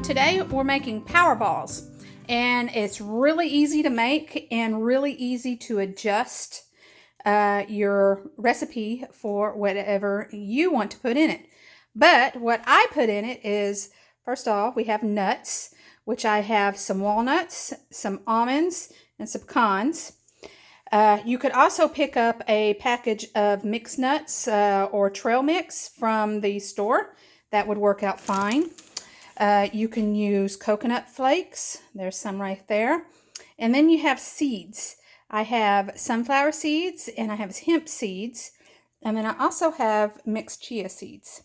Today we're making power balls, and it's really easy to make and really easy to adjust your recipe for whatever you want to put in it. But what I put in it is, first off, we have nuts, which I have some walnuts, some almonds, and some pecans. You could also pick up a package of mixed nuts or trail mix from the store. That would work out fine. You can use coconut flakes. There's some right there. And then you have seeds. I have sunflower seeds and I have hemp seeds. And then I also have mixed chia seeds.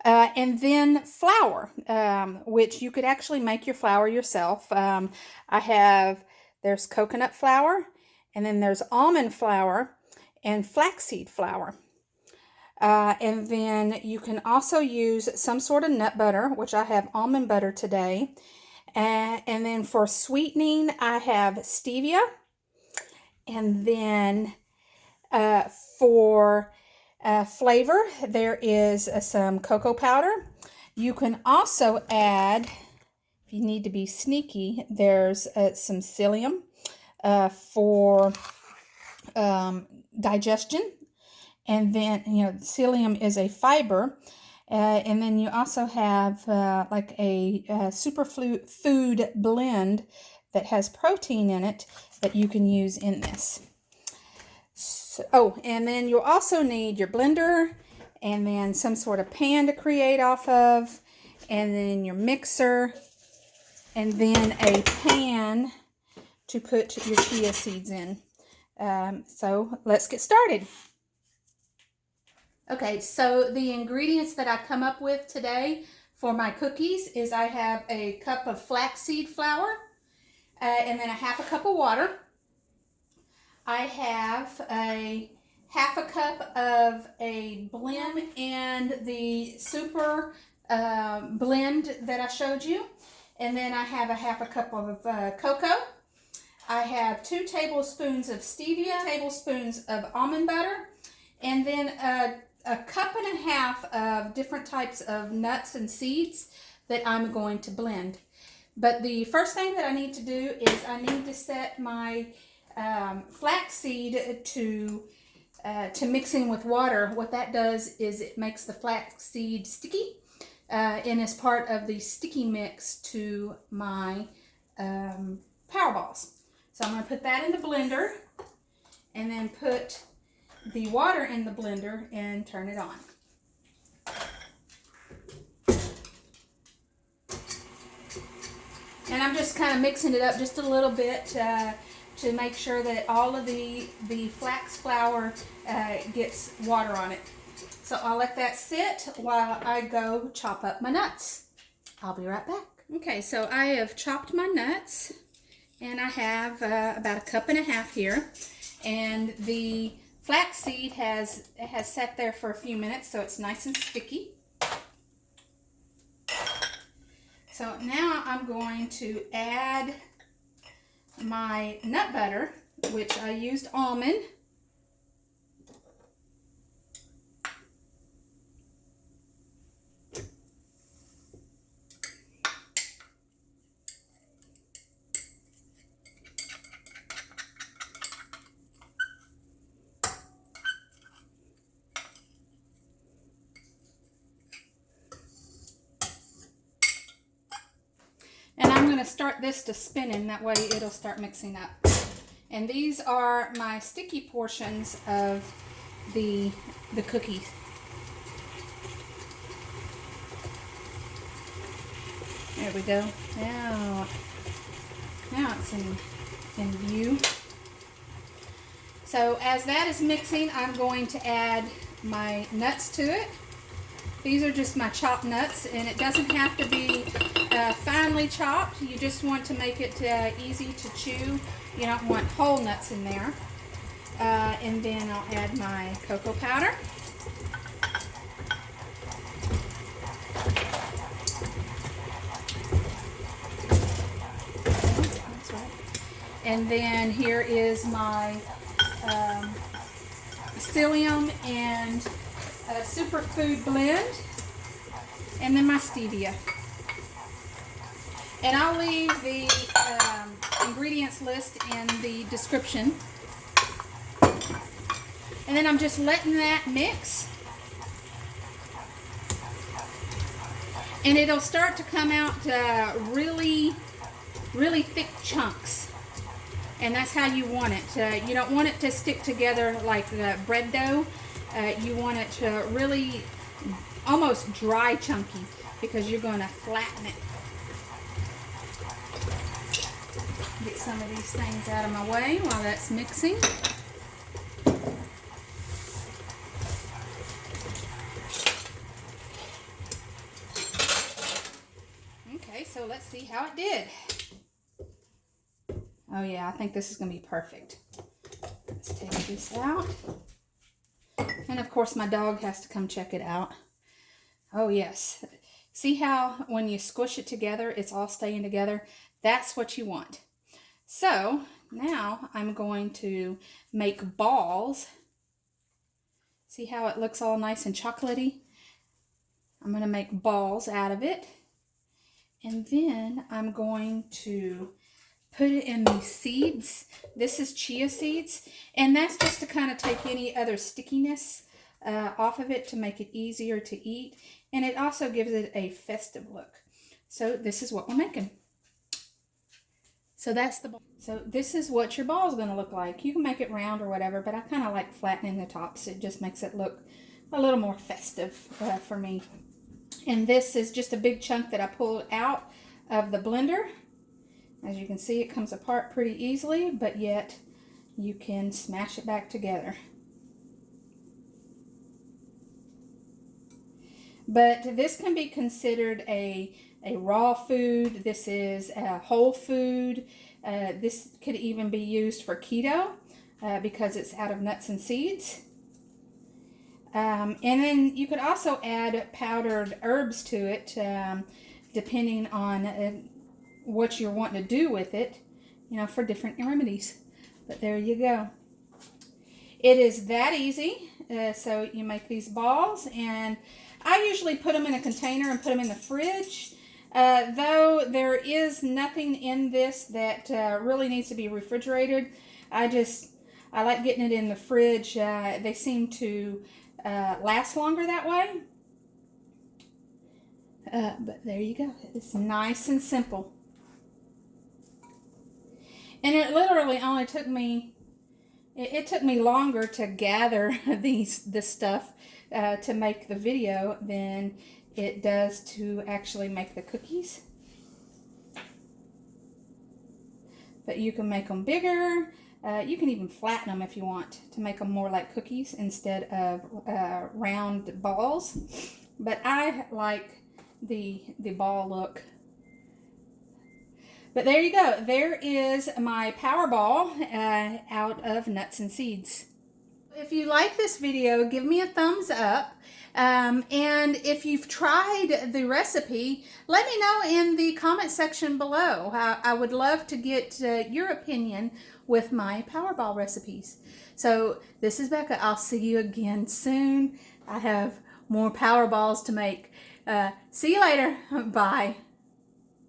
And then flour, which you could actually make your flour yourself. There's coconut flour, and then there's almond flour and flaxseed flour. And then you can also use some sort of nut butter, which I have almond butter today. And then for sweetening, I have stevia. And then for flavor, there is some cocoa powder. You can also add, if you need to be sneaky, there's some psyllium for digestion. And then, psyllium is a fiber. And then you also have like a superfood blend that has protein in it that you can use in this. So, and then you'll also need your blender and then some sort of pan to create off of, and then your mixer, and then a pan to put your chia seeds in. So let's get started. Okay, so the ingredients that I come up with today for my cookies is I have a cup of flaxseed flour and then a half a cup of water. I have a half a cup of a blend and the super blend that I showed you. And then I have a half a cup of cocoa. I have 2 tablespoons of stevia, tablespoons of almond butter, and then a cup and a half of different types of nuts and seeds that I'm going to blend. But the first thing that I need to do is I need to set my flaxseed to mixing with water. What that does is it makes the flaxseed sticky and is part of the sticky mix to my power balls. So I'm going to put that in the blender and then put the water in the blender and turn it on. And I'm just kind of mixing it up just a little bit to make sure that all of the flax flour gets water on it. So I'll let that sit while I go chop up my nuts. I'll be right back. Okay, so I have chopped my nuts, and I have about a cup and a half here. And the flaxseed has sat there for a few minutes, so it's nice and sticky. So now I'm going to add my nut butter, which I used almond. And I'm going to start this to spinning, that way it'll start mixing up. And these are my sticky portions of the cookies. There we go. Now it's in view. So as that is mixing, I'm going to add my nuts to it. These are just my chopped nuts, and it doesn't have to be finely chopped. You just want to make it easy to chew. You don't want whole nuts in there. And then I'll add my cocoa powder. That's right. And then here is my psyllium and Superfood blend, and then my stevia. And I'll leave the ingredients list in the description. And then I'm just letting that mix. And it'll start to come out really, really thick chunks. And that's how you want it. You don't want it to stick together like bread dough. You want it to really almost dry chunky, because you're going to flatten it. Get some of these things out of my way while that's mixing. Okay, so let's see how it did. Oh yeah, I think this is going to be perfect. Let's take this out. And of course my dog has to come check it out. Oh yes. See how when you squish it together, it's all staying together? That's what you want. So now I'm going to make balls. See how it looks all nice and chocolatey? I'm going to make balls out of it. And then I'm going to put it in these seeds. This is chia seeds. And that's just to kind of take any other stickiness off of it to make it easier to eat. And it also gives it a festive look. So this is what we're making. So that's the ball. So this is what your ball is going to look like. You can make it round or whatever, but I kind of like flattening the tops. It just makes it look a little more festive for me. And this is just a big chunk that I pulled out of the blender. As you can see, it comes apart pretty easily, but yet you can smash it back together. But this can be considered a raw food. This is a whole food. This could even be used for keto because it's out of nuts and seeds. And then you could also add powdered herbs to it, depending on what you're wanting to do with it, you know, for different remedies. But there you go. It is that easy. So you make these balls, and I usually put them in a container and put them in the fridge. Though there is nothing in this that really needs to be refrigerated. I like getting it in the fridge. They seem to last longer that way. But there you go. It's nice and simple. And it literally only took me, it took me longer to gather this stuff to make the video than it does to actually make the cookies. But you can make them bigger. You can even flatten them if you want to make them more like cookies instead of round balls. But I like the ball look. But there you go. There is my power ball out of nuts and seeds. If you like this video, give me a thumbs up. And if you've tried the recipe, let me know in the comment section below. I would love to get your opinion with my Powerball recipes. So this is Becca. I'll see you again soon. I have more Powerballs to make. See you later. Bye.